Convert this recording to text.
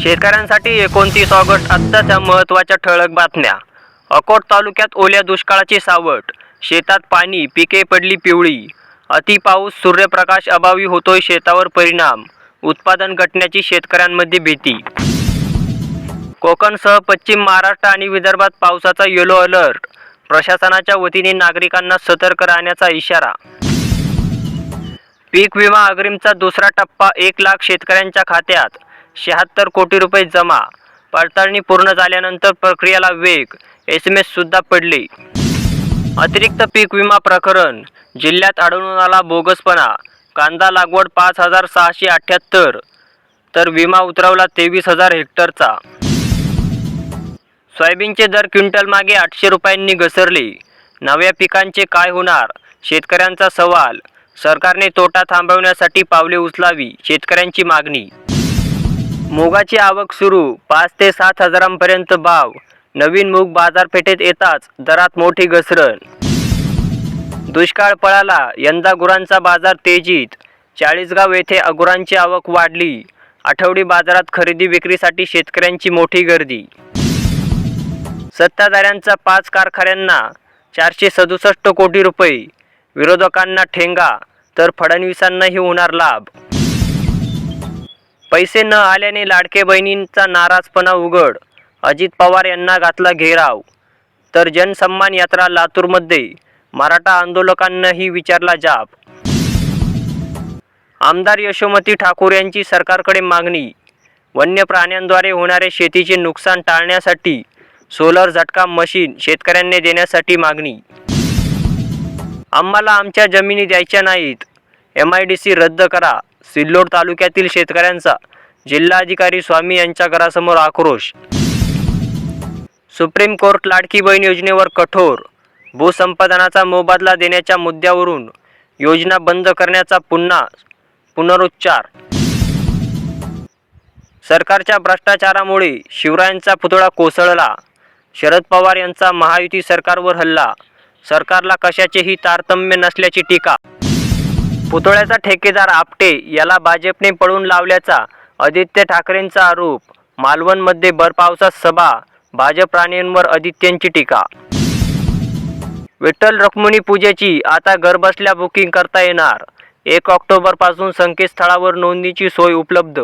शेतकऱ्यांसाठी 29 ऑगस्ट आत्ताच्या महत्त्वाच्या ठळक बातम्या. अकोट तालुक्यात ओल्या दुष्काळाची सावट. शेतात पाणी, पिके पडली पिवळी. अति पाऊस, सूर्यप्रकाश अभावी होतोय शेतावर परिणाम. उत्पादन घटण्याची शेतकऱ्यांमध्ये भीती. कोकणसह पश्चिम महाराष्ट्र आणि विदर्भात पावसाचा येलो अलर्ट. प्रशासनाच्या वतीने नागरिकांना सतर्क राहण्याचा इशारा. पीक विमा अग्रिमचा दुसरा टप्पा 1 लाख शेतकऱ्यांच्या खात्यात. 76 कोटी रुपये जमा. पडताळणी पूर्ण झाल्यानंतर प्रक्रियेला वेग. SMS सुद्धा पडले. अतिरिक्त पीक विमा प्रकरण. जिल्ह्यात आढळून आला बोगसपणा. कांदा लागवड 5,678 तर विमा उतरवला 23,000 हेक्टरचा. सोयाबीनचे दर क्विंटल मागे 800 रुपयांनी घसरले. नव्या पिकांचे काय होणार? शेतकऱ्यांचा सवाल. सरकारने तोटा थांबवण्यासाठी पावले उचलावी, शेतकऱ्यांची मागणी. मुगाची आवक सुरू. 5 ते 7 हजारांपर्यंत भाव. नवीन मूग बाजारपेठेत येताच दरात मोठी घसरण. दुष्काळ पळाला. यंदा गुरांचा बाजार तेजीत. चाळीसगाव येथे गुरांची आवक वाढली. आठवडी बाजारात खरेदी विक्रीसाठी शेतकऱ्यांची मोठी गर्दी. सत्ताधाऱ्यांचा 5 कारखान्यांना 467 कोटी रुपये. विरोधकांना ठेंगा तर फडणवीसांनाही होणार लाभ. पैसे न आल्याने लाडके बहिणींचा नाराजपणा उघड. अजित पवार यांना घातला घेराव. तर जनसन्मान यात्रा लातूरमध्ये. मराठा आंदोलकांनाही विचारला जाब. आमदार यशोमती ठाकूर यांची सरकारकडे मागणी. वन्य प्राण्यांद्वारे होणारे शेतीचे नुकसान टाळण्यासाठी सोलर झटका मशीन शेतकऱ्यांना देण्यासाठी मागणी. आम्हाला आमच्या जमिनी द्यायच्या नाहीत. MIDC रद्द करा. सिल्लोड तालुक्यातील शेतकऱ्यांचा जिल्हाधिकारी स्वामी यांच्या घरासमोर आक्रोश. सुप्रीम कोर्ट लाडकी बहीण योजनेवर कठोर. भूसंपादनाचा मोबदला देण्याच्या मुद्द्यावरून योजना बंद करण्याचा पुनरुच्चार. सरकारच्या भ्रष्टाचारामुळे शिवरायांचा पुतळा कोसळला. शरद पवार यांचा महायुती सरकारवर हल्ला. सरकारला कशाचेही तारतम्य नसल्याची टीका. पुतळ्याचा ठेकेदार आपटे याला भाजपने पळून लावल्याचा आदित्य ठाकरेंचा आरोप. मालवणमध्ये भरपावसात सभा. भाजप राणेंवर आदित्यंची टीका. विठ्ठल रुक्मिणी पूजेची आता घरबसल्या बुकिंग करता येणार. 1 ऑक्टोबरपासून संकेतस्थळावर नोंदणीची सोय उपलब्ध.